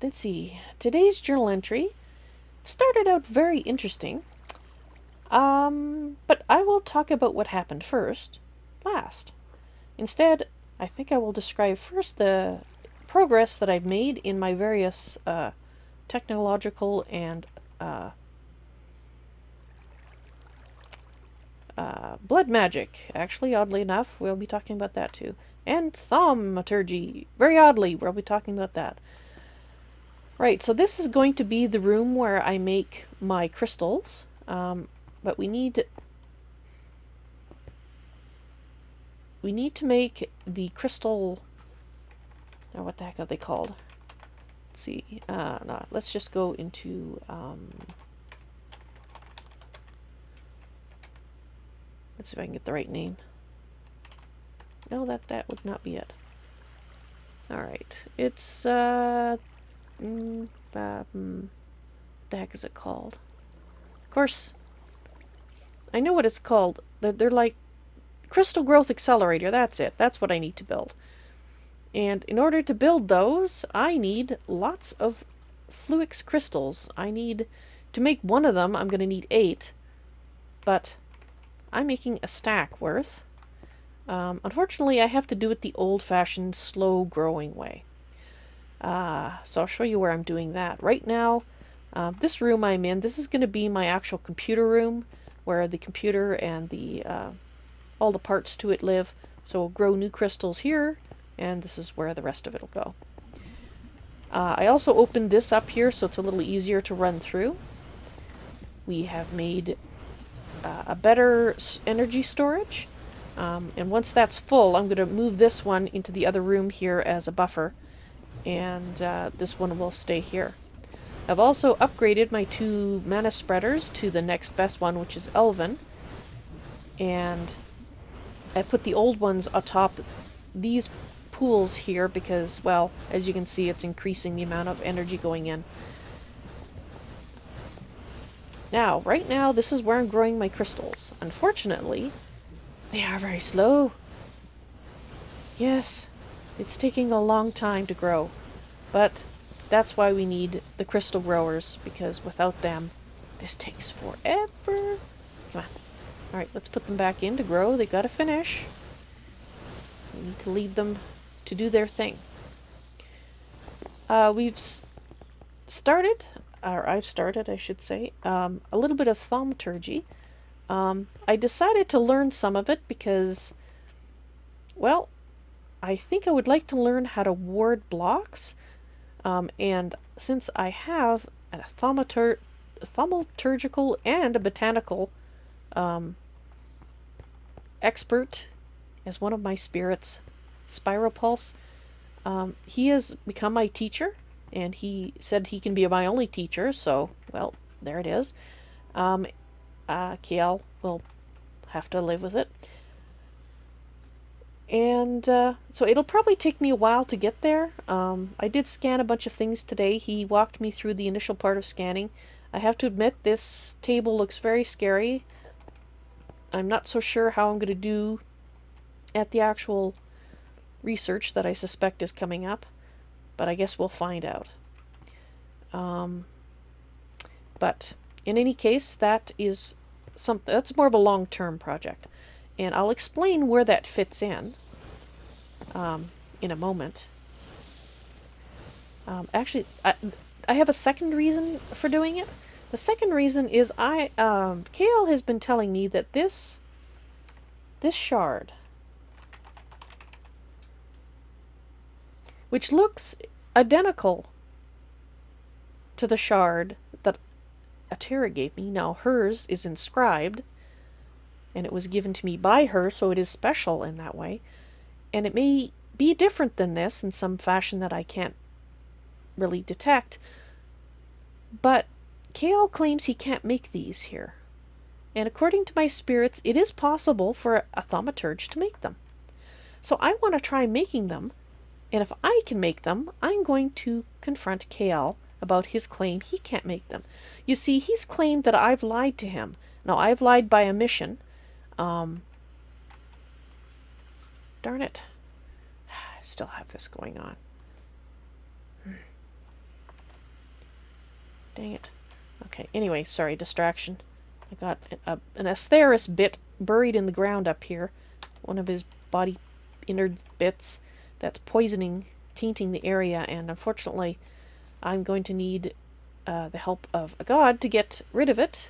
Let's see. Today's journal entry started out very interesting. But I will talk about what happened last. Instead, I think I will describe first the progress that I've made in my various technological and blood magic. Actually, oddly enough, we'll be talking about that too. And Thaumaturgy. Very oddly, we'll be talking about that. Right, so this is going to be the room where I make my crystals. But we need to make the crystal. Or what the heck are they called? Let's see. No, let's just go into. Let's see if I can get the right name. No, that would not be it. All right, it's what the heck is it called? Of course, I know what it's called. They're like Crystal Growth Accelerator. That's it. That's what I need to build. And in order to build those, I need lots of Fluix crystals. I need to make one of them. I'm going to need 8, but I'm making a stack worth. Unfortunately, I have to do it the old-fashioned, slow-growing way. So I'll show you where I'm doing that. Right now, this room I'm in, this is going to be my actual computer room, where the computer and the all the parts to it live. So we'll grow new crystals here, and this is where the rest of it will go. I also opened this up here so it's a little easier to run through. We have made a better energy storage, and once that's full, I'm going to move this one into the other room here as a buffer, and this one will stay here. I've also upgraded my 2 mana spreaders to the next best one, which is Evalyn, and I put the old ones atop these pools here because, well, as you can see, it's increasing the amount of energy going in. Now, right now, this is where I'm growing my crystals. Unfortunately, they are very slow. Yes, it's taking a long time to grow, but that's why we need the crystal growers, because without them, this takes forever. Come on. Alright, let's put them back in to grow. They gotta finish. We need to leave them to do their thing. We've started, or I've started, I should say, a little bit of Thaumaturgy. I decided to learn some of it because, well, I think I would like to learn how to ward blocks. And since I have a thaumaturgical and a botanical expert as one of my spirits, Spiropulse, he has become my teacher, and he said he can be my only teacher, so, well, there it is. KL will have to live with it. And so it'll probably take me a while to get there. I did scan a bunch of things today. He walked me through the initial part of scanning. I have to admit, this table looks very scary. I'm not so sure how I'm going to do at the actual research that I suspect is coming up, but I guess we'll find out. But in any case, that's more of a long-term project, and I'll explain where that fits in a moment. Actually, I have a second reason for doing it. The second reason is KL has been telling me that this shard, which looks identical to the shard that Atera gave me. Now hers is inscribed, and it was given to me by her, so it is special in that way. And it may be different than this in some fashion that I can't really detect. But KL claims he can't make these here. And according to my spirits, it is possible for a thaumaturge to make them. So I want to try making them, and if I can make them, I'm going to confront KL about his claim he can't make them. You see, he's claimed that I've lied to him. Now, I've lied by omission. Darn it. I still have this going on. Dang it. Okay, anyway, sorry, distraction. I got an Asteris bit buried in the ground up here. One of his body innard bits that's poisoning, tainting the area, and unfortunately I'm going to need the help of a god to get rid of it.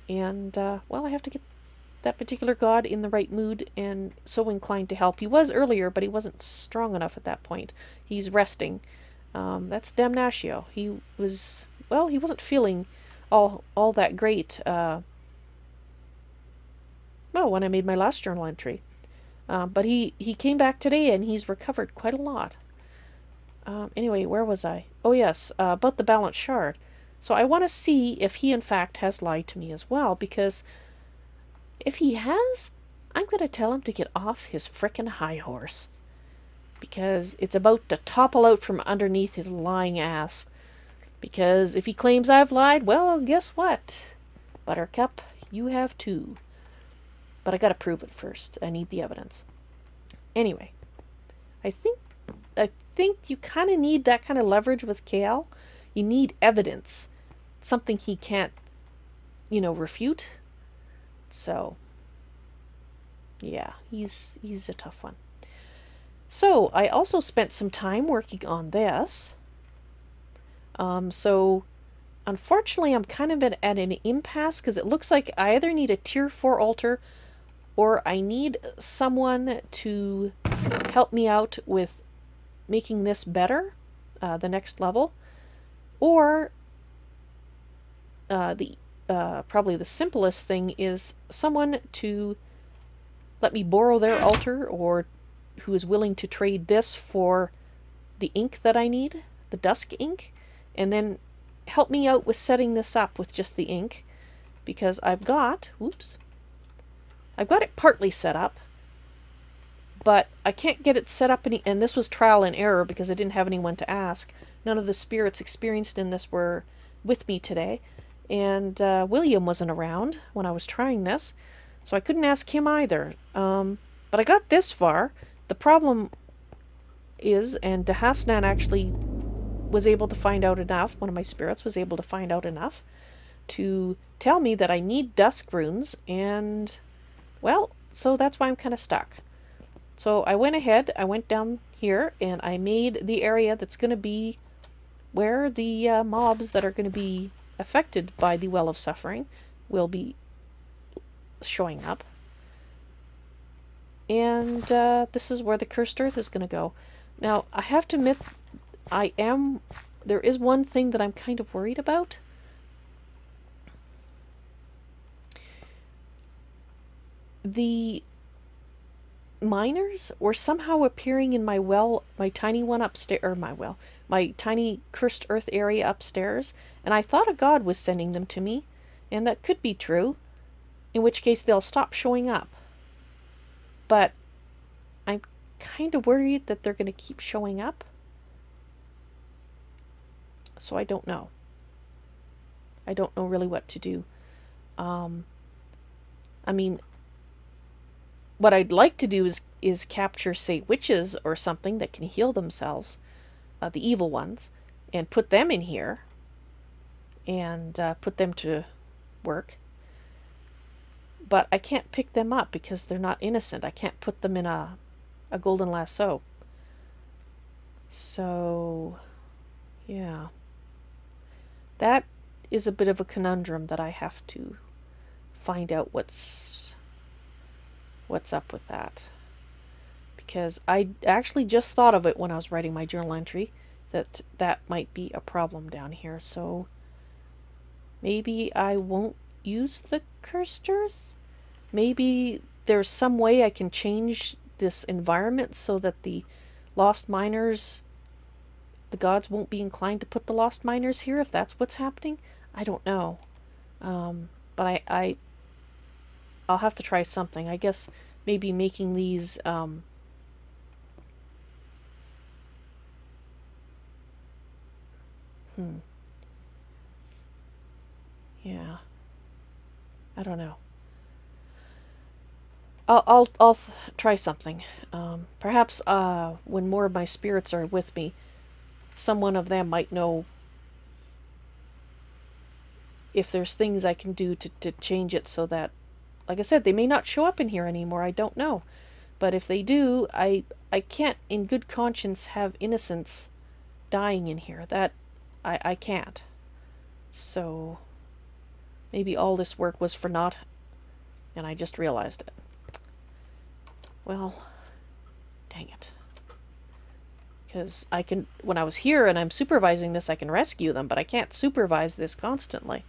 And, well, I have to get that particular god in the right mood and so inclined to help. He was earlier, but he wasn't strong enough at that point. He's resting. That's Damnatio. He was, well, he wasn't feeling all that great, well, when I made my last journal entry. But he came back today and he's recovered quite a lot. Anyway, where was I? Oh yes, about the Balanced Shard. So I want to see if he in fact has lied to me as well, because if he has, I'm going to tell him to get off his frickin' high horse. Because it's about to topple out from underneath his lying ass. Because if he claims I've lied, well, guess what? Buttercup, you have too. But I gotta prove it first. I need the evidence. Anyway, I think you kind of need that kind of leverage with Kale. You need evidence. Something he can't, you know, refute. So, yeah, he's a tough one. So, I also spent some time working on this. So, unfortunately, I'm kind of at an impasse because it looks like I either need a tier 4 altar or I need someone to help me out with making this better, the next level, or probably the simplest thing is someone to let me borrow their altar, or who is willing to trade this for the ink that I need, the dusk ink, and then help me out with setting this up with just the ink, because I've got, I've got it partly set up, but I can't get it set up and this was trial and error because I didn't have anyone to ask. None of the spirits experienced in this were with me today, and William wasn't around when I was trying this, so I couldn't ask him either. But I got this far. The problem is, and Dehasnan actually was able to find out enough, one of my spirits was able to find out enough to tell me that I need dusk runes, and, well, so that's why I'm kind of stuck. So I went ahead, I went down here, and I made the area that's going to be where the mobs that are going to be affected by the Well of Suffering will be showing up. And this is where the Cursed Earth is going to go. Now, I have to admit, there is one thing that I'm kind of worried about. The miners were somehow appearing in my well, my tiny one upstairs, or my tiny Cursed Earth area upstairs, and I thought a god was sending them to me, and that could be true, in which case they'll stop showing up. But I'm kind of worried that they're going to keep showing up. So I don't know. I don't know really what to do. I mean, what I'd like to do is capture, say, witches or something that can heal themselves, the evil ones, and put them in here, and put them to work. But I can't pick them up because they're not innocent. I can't put them in a golden lasso. So, yeah. That is a bit of a conundrum that I have to find out what's up with that. Because I actually just thought of it when I was writing my journal entry, that might be a problem down here. So maybe I won't use the Cursed Earth? Maybe there's some way I can change this environment so that the lost miners, the gods won't be inclined to put the lost miners here if that's what's happening. I don't know. But I'll have to try something. I guess maybe making these yeah. I don't know. I'll try something. Perhaps when more of my spirits are with me, someone of them might know if there's things I can do to change it so that, like I said, they may not show up in here anymore. I don't know. But if they do, I can't in good conscience have innocents dying in here. That I can't. So maybe all this work was for naught, and I just realized it. Well, dang it. Because I can, when I was here and I'm supervising this, I can rescue them, but I can't supervise this constantly.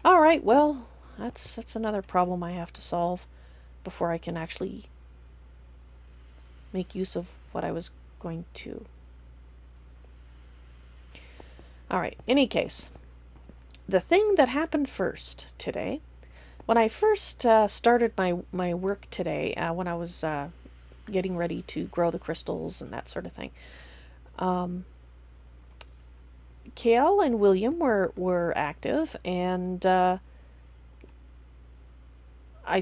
Alright, well, that's another problem I have to solve before I can actually make use of what I was going to. Alright, any case, the thing that happened first today, when I first started my work today, when I was getting ready to grow the crystals and that sort of thing, Kale and William were active, and I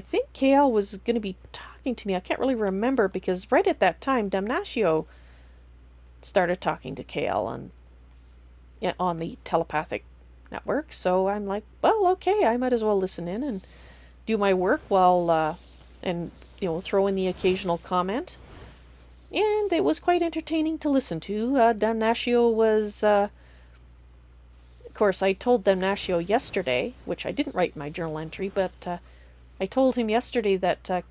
think Kale was going to be talking to me. I can't really remember, because right at that time, Damnatio started talking to Kale on the telepathic network. So I'm like, well, okay, I might as well listen in and do my work while, and, you know, throw in the occasional comment. And it was quite entertaining to listen to. Damnatio was, of course, I told Damnatio yesterday, which I didn't write in my journal entry, but I told him yesterday that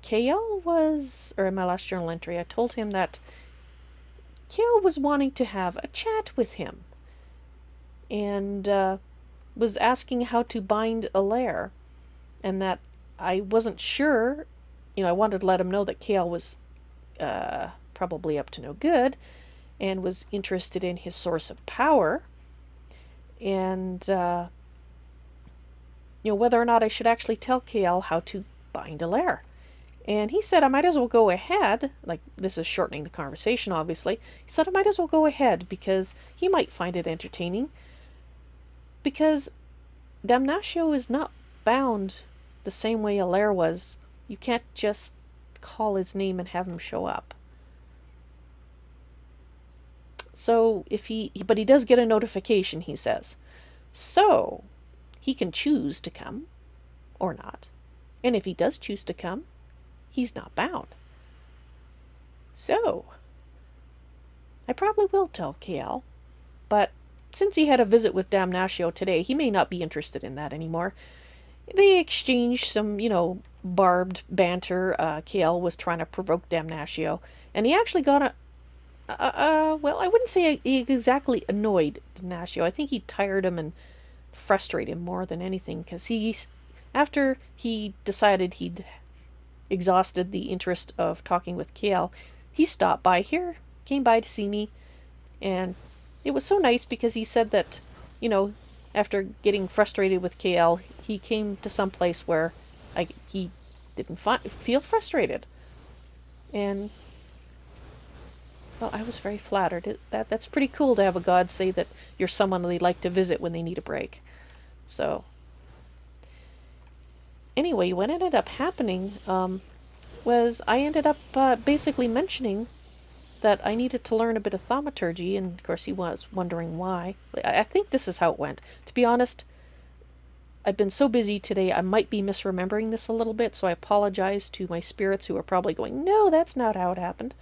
Kale was, or in my last journal entry, I told him that Kale was wanting to have a chat with him, and was asking how to bind a lair, and that I wasn't sure. You know, I wanted to let him know that Kale was probably up to no good, and was interested in his source of power, and you know, whether or not I should actually tell Kale how to bind a lair. And he said I might as well go ahead, like, this is shortening the conversation, obviously. He said I might as well go ahead, because he might find it entertaining, because Damnatio is not bound the same way a lair was. You can't just call his name and have him show up. So but he does get a notification, he says. So he can choose to come or not. And if he does choose to come, he's not bound. So I probably will tell Kale, but since he had a visit with Damnatio today, he may not be interested in that anymore. They exchanged some, you know, barbed banter. Kale was trying to provoke Damnatio, and he actually got well, I wouldn't say he exactly annoyed Damnatio. I think he tired him and frustrated him more than anything, because after he decided he'd exhausted the interest of talking with Kale, he stopped by here, came by to see me, and it was so nice, because he said that, you know, after getting frustrated with Kale, he came to some place where he didn't feel frustrated. And, well, I was very flattered. That's pretty cool to have a god say that you're someone they'd like to visit when they need a break. So, anyway, what ended up happening was I ended up basically mentioning that I needed to learn a bit of thaumaturgy, and of course he was wondering why. I think this is how it went. To be honest, I've been so busy today, I might be misremembering this a little bit, so I apologize to my spirits who are probably going, no, that's not how it happened.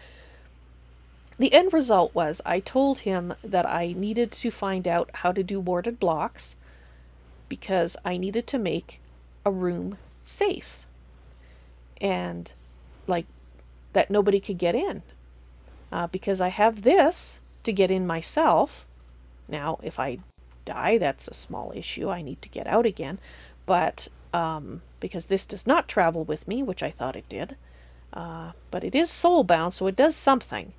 The end result was I told him that I needed to find out how to do warded blocks, because I needed to make a room safe, and like that nobody could get in. Because I have this to get in myself. Now, if I die, that's a small issue. I need to get out again. But because this does not travel with me, which I thought it did. But it is soul-bound, so it does something.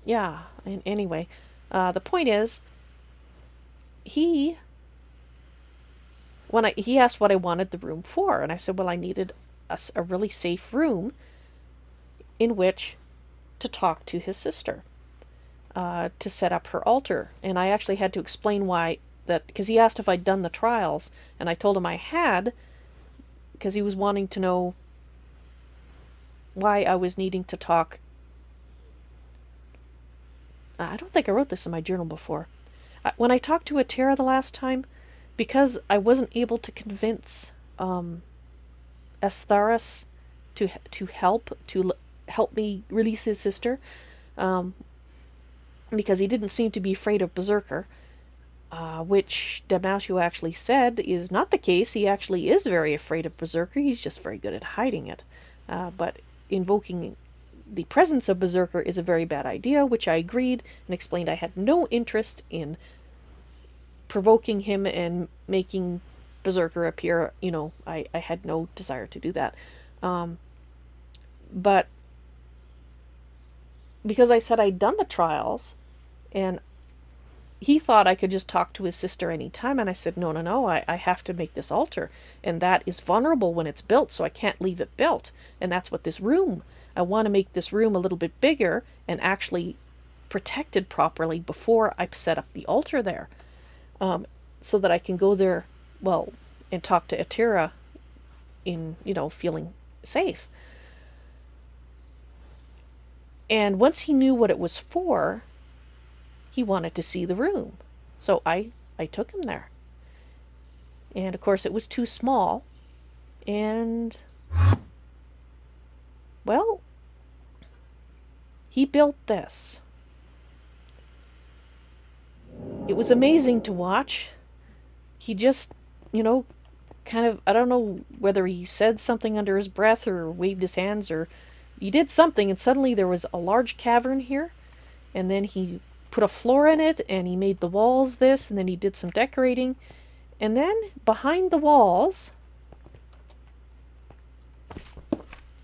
Yeah, and anyway. The point is, he asked what I wanted the room for, and I said, well, I needed a really safe room in which to talk to his sister, to set up her altar. And I actually had to explain why, because he asked if I'd done the trials, and I told him I had, because he was wanting to know why I was needing to talk I don't think I wrote this in my journal before. When I talked to Atera the last time, because I wasn't able to convince Estharis to help me release his sister, because he didn't seem to be afraid of Berserker, which Damnatio actually said is not the case. He actually is very afraid of Berserker. He's just very good at hiding it. But invoking the presence of Berserker is a very bad idea, which I agreed and explained I had no interest in provoking him and making Berserker appear. You know, I had no desire to do that. But because I said I'd done the trials, and he thought I could just talk to his sister any time, and I said, no, I have to make this altar, and that is vulnerable when it's built, so I can't leave it built. And that's what this room, I want to make this room a little bit bigger and actually protected properly before I set up the altar there, so that I can go there, well, and talk to Atera in, you know, feeling safe. And once he knew what it was for, he wanted to see the room. So I took him there. And of course it was too small. And, well, he built this. It was amazing to watch. He just, you know, kind of, I don't know whether he said something under his breath or waved his hands, or he did something, and suddenly there was a large cavern here, and then he put a floor in it, and he made the walls this, and then he did some decorating, and then behind the walls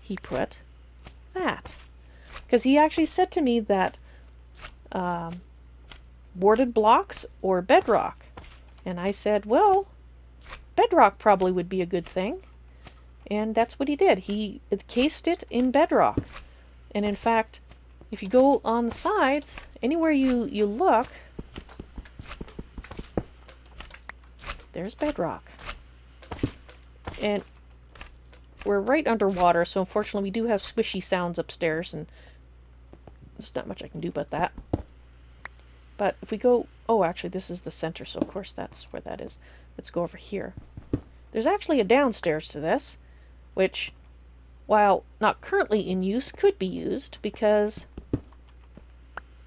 he put that, because he actually said to me that boarded blocks or bedrock, and I said, well, bedrock probably would be a good thing. And that's what he did. He encased it in bedrock. And in fact, if you go on the sides, anywhere you look, there's bedrock. And we're right underwater, so unfortunately we do have squishy sounds upstairs, and there's not much I can do about that. But if we go... Oh, actually, this is the center, so of course that's where that is. Let's go over here. There's actually a downstairs to this, which, while not currently in use, could be used, because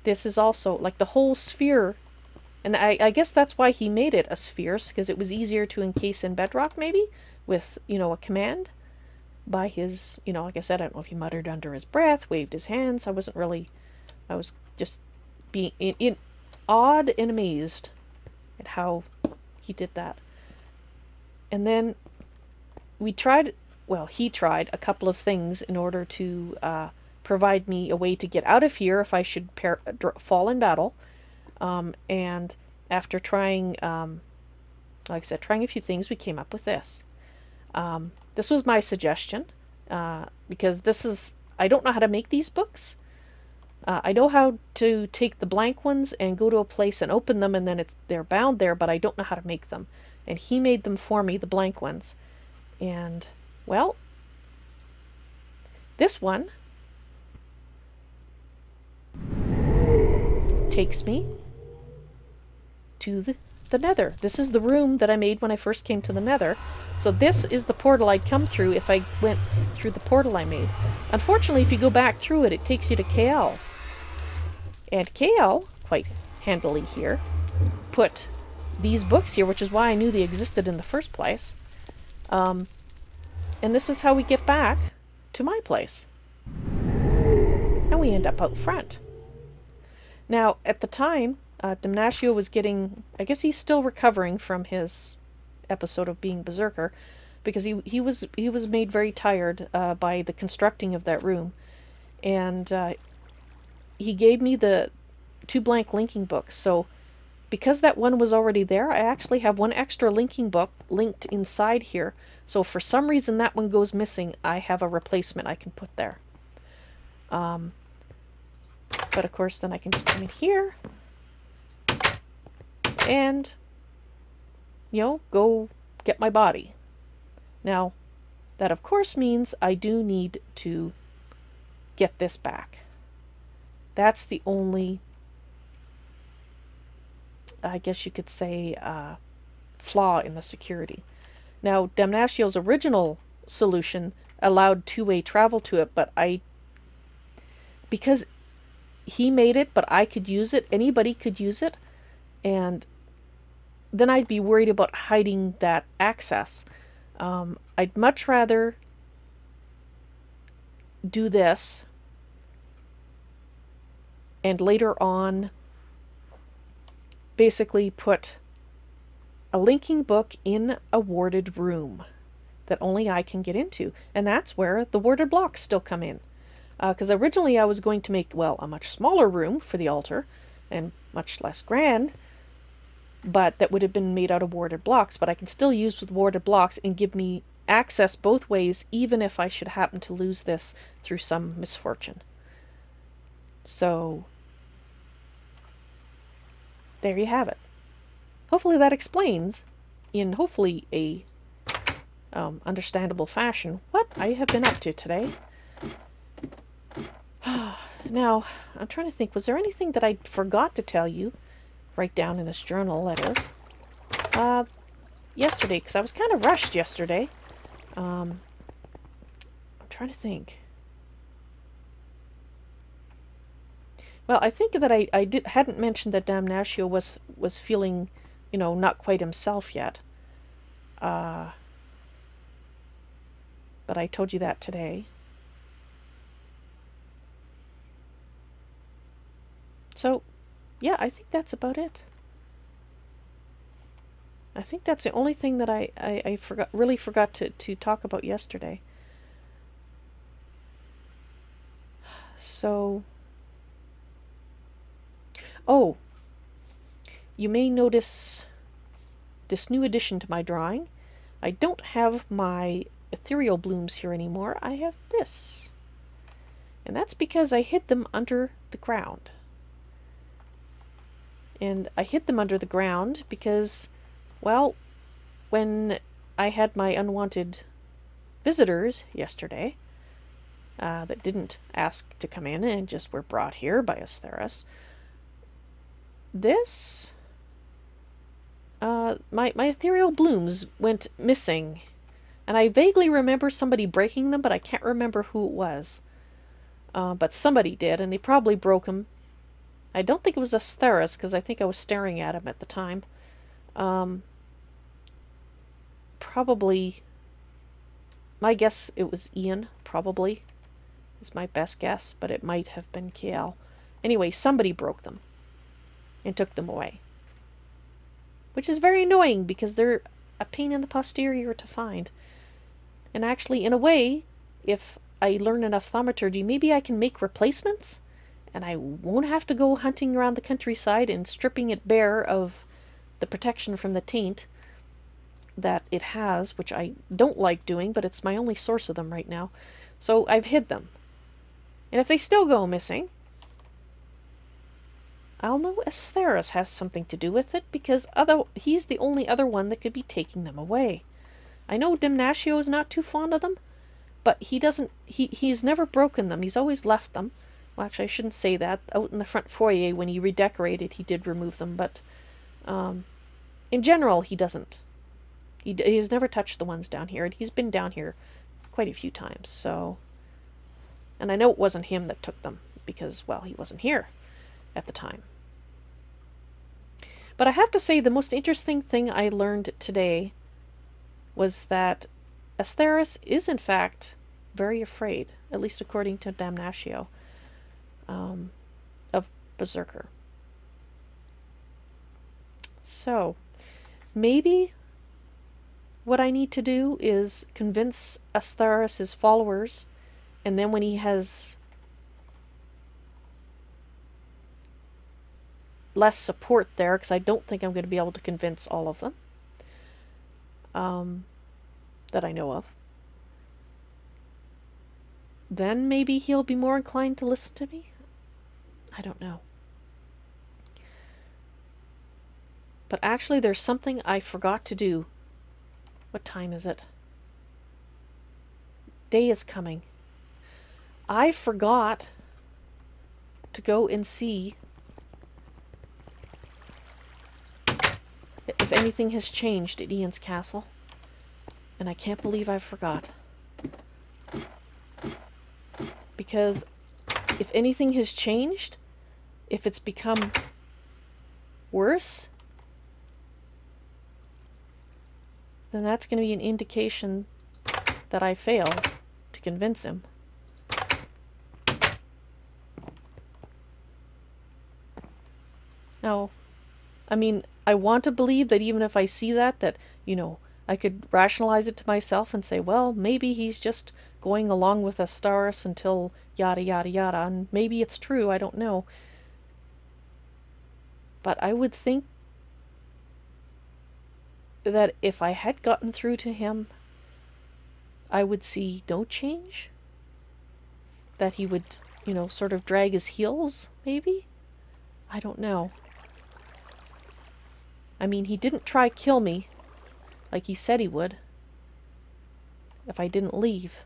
this is also, like, the whole sphere, and I guess that's why he made it a sphere, because it was easier to encase in bedrock, maybe, with, you know, a command by his, you know, like I said, I don't know if he muttered under his breath, waved his hands. I was just being awed and amazed at how he did that. And then we tried... Well, he tried a couple of things in order to provide me a way to get out of here if I should fall in battle. And after trying, like I said, trying a few things, we came up with this. This was my suggestion, because this is... I don't know how to make these books. I know how to take the blank ones and go to a place and open them, and then they're bound there, but I don't know how to make them. And he made them for me, the blank ones. And... well, this one takes me to the nether. This is the room that I made when I first came to the nether. So this is the portal I'd come through if I went through the portal I made. Unfortunately, if you go back through it, it takes you to KL's. And KL, quite handily here, put these books here, which is why I knew they existed in the first place. And this is how we get back to my place. And we end up out front. Now, at the time, Damnatio was getting... I guess he's still recovering from his episode of being Berserker, because he was made very tired by the constructing of that room. And he gave me the 2 blank linking books. So, because that one was already there, I actually have 1 extra linking book linked inside here. So for some reason that one goes missing, I have a replacement I can put there. But of course then I can just come in here and, you know, go get my body. Now, that of course means I do need to get this back. That's the only I guess you could say, flaw in the security. Now, Damnatio's original solution allowed two-way travel to it, but because he made it, but I could use it, anybody could use it, and then I'd be worried about hiding that access. I'd much rather do this and later on basically put a linking book in a warded room that only I can get into. And that's where the warded blocks still come in. Because originally I was going to make, well, a much smaller room for the altar and much less grand, but that would have been made out of warded blocks, but I can still use with warded blocks and give me access both ways, even if I should happen to lose this through some misfortune. So there you have it. Hopefully that explains, in hopefully a understandable fashion, what I have been up to today. Now, I'm trying to think, was there anything that I forgot to tell you? Write down in this journal, that is. Yesterday, because I was kind of rushed yesterday. I'm trying to think. Well, I think that I hadn't mentioned that Damnatio was feeling, you know, not quite himself yet. But I told you that today. So, yeah, I think that's about it. I think that's the only thing that I really forgot to talk about yesterday. So, oh, you may notice this new addition to my drawing. I don't have my ethereal blooms here anymore. I have this. And that's because I hid them under the ground. And I hid them under the ground because, well, when I had my unwanted visitors yesterday that didn't ask to come in and just were brought here by Astheris, this, my ethereal blooms went missing. And I vaguely remember somebody breaking them, but I can't remember who it was. But somebody did, and they probably broke them. I don't think it was Astheris, because I think I was staring at him at the time. Probably, my guess it was Ian, probably, is my best guess, but it might have been Kiel. Anyway, somebody broke them and took them away. Which is very annoying, because they're a pain in the posterior to find. And actually, in a way, if I learn enough Thaumaturgy, maybe I can make replacements? And I won't have to go hunting around the countryside and stripping it bare of the protection from the taint that it has, which I don't like doing, but it's my only source of them right now. So I've hid them. And if they still go missing, I'll know Astheris has something to do with it, because he's the only other one that could be taking them away. I know Damnatio is not too fond of them, but he's never broken them. He's always left them. Well, actually, I shouldn't say that. Out in the front foyer, when he redecorated, he did remove them, but in general, he doesn't. He has never touched the ones down here, and he's been down here quite a few times, so... And I know it wasn't him that took them, because, well, he wasn't here at the time. But I have to say, the most interesting thing I learned today was that Astheris is, in fact, very afraid, at least according to Damnatio, of Berserker. So, maybe what I need to do is convince Astheris' followers, and then when he has less support there, because I don't think I'm going to be able to convince all of them that I know of, then maybe he'll be more inclined to listen to me. I don't know. But actually, there's something I forgot to do. What time is it? Day is coming. I forgot to go and see anything has changed at Ian's castle. And I can't believe I forgot. Because if anything has changed, if it's become worse, then that's going to be an indication that I failed to convince him. Now, I mean, I want to believe that even if I see that, you know, I could rationalize it to myself and say, well, maybe he's just going along with Astaris until yada yada yada, and maybe it's true, I don't know. But I would think that if I had gotten through to him, I would see no change. That he would, you know, sort of drag his heels, maybe? I don't know. I mean, he didn't try kill me, like he said he would, if I didn't leave.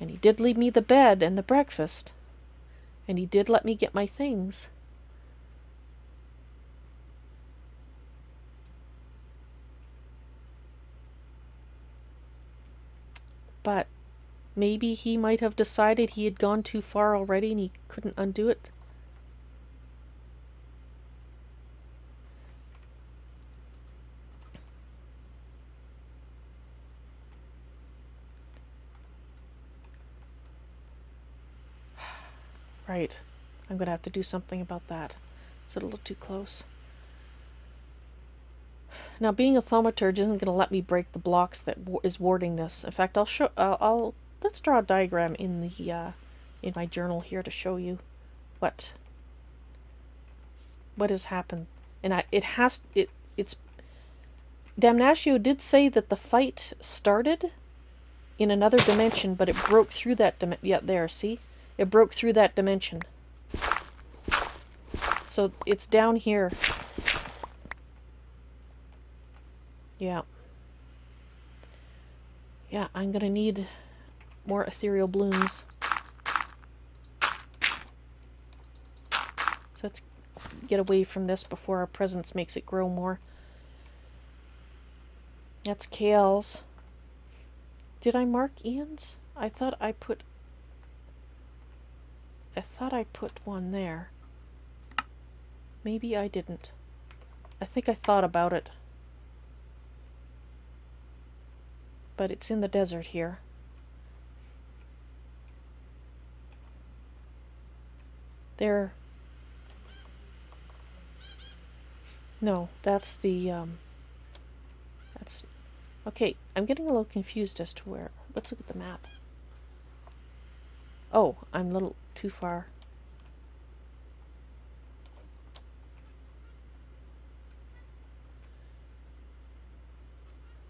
And he did leave me the bed and the breakfast. And he did let me get my things. But maybe he might have decided he had gone too far already and he couldn't undo it. Right. I'm going to have to do something about that. It's a little too close. Now, being a thaumaturge isn't going to let me break the blocks that is warding this. In fact, I'll show. Let's draw a diagram in the in my journal here to show you what has happened. And it's Damnatio did say that the fight started in another dimension, but it broke through that dimension. Yeah, there. See, it broke through that dimension. So it's down here. Yeah. Yeah, I'm gonna need more ethereal blooms. So let's get away from this before our presence makes it grow more. That's Kale's. Did I mark Ian's? I thought I put one there. Maybe I didn't. I think I thought about it. But it's in the desert here. There. No, that's the, that's... Okay, I'm getting a little confused as to where... Let's look at the map. Oh, I'm a little too far.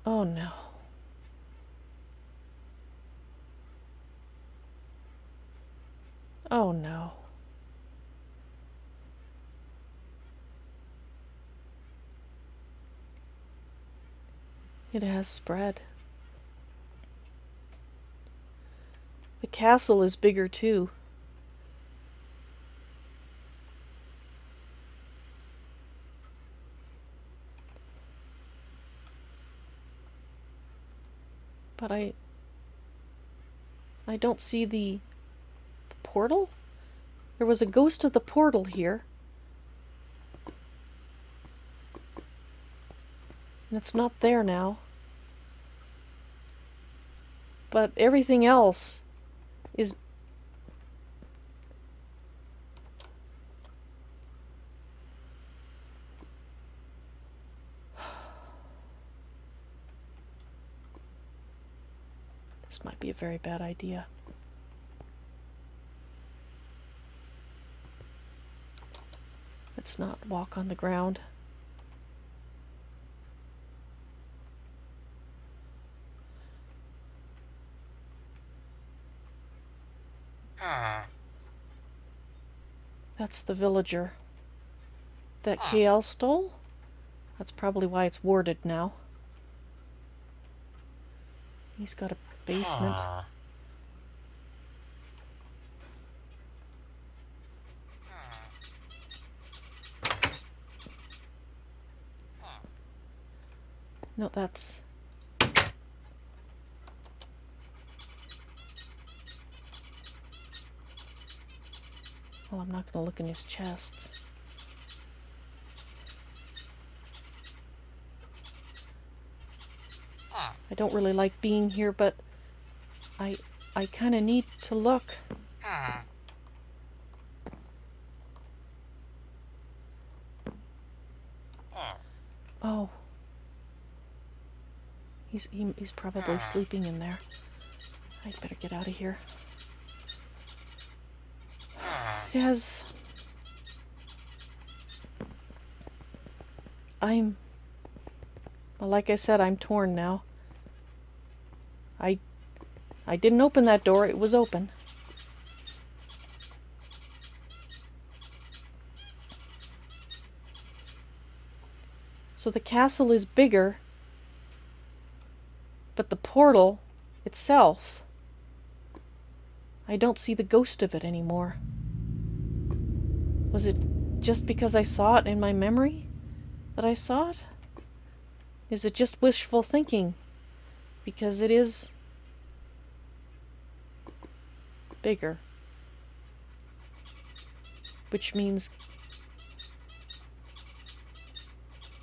Oh no. Oh no. It has spread. The castle is bigger too. But I don't see the portal? There was a ghost of the portal here. And it's not there now. But everything else is... This might be a very bad idea. Let's not walk on the ground. That's the villager that KL stole. That's probably why it's warded now. He's got a basement. No, that's... Well, I'm not going to look in his chests. I don't really like being here, but I kind of need to look. Oh. He's probably sleeping in there. I'd better get out of here. Yes. Well, like I said, I'm torn now. I didn't open that door, it was open. So the castle is bigger, but the portal itself, I don't see the ghost of it anymore. Was it just because I saw it in my memory that I saw it? Is it just wishful thinking? Because it is bigger. Which means,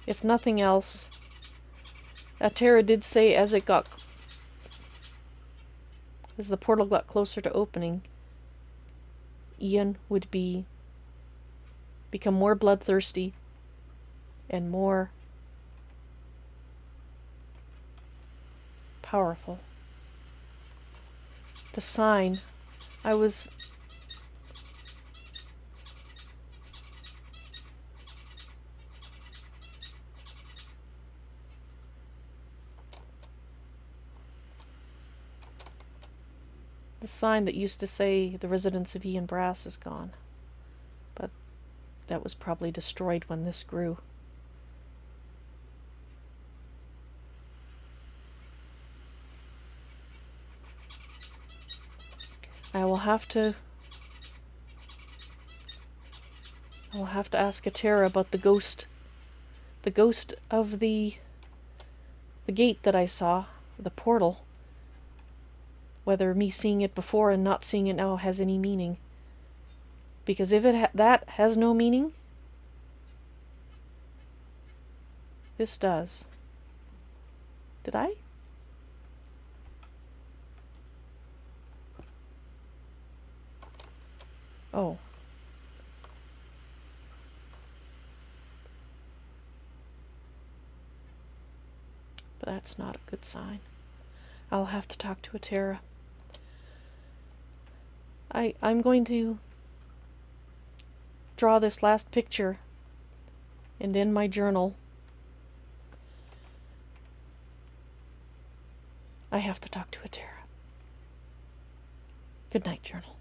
if nothing else, Atera did say as the portal got closer to opening, Ian would become more bloodthirsty and more powerful. The sign, the sign that used to say the residence of Ian Brass is gone. But that was probably destroyed when this grew. I will have to ask Atera about the ghost of the gate that I saw, the portal. Whether me seeing it before and not seeing it now has any meaning. Because if that has no meaning, this does. Did I? Oh. But that's not a good sign. I'll have to talk to Atera. I'm going to draw this last picture and in my journal. I have to talk to Atera. Good night, journal.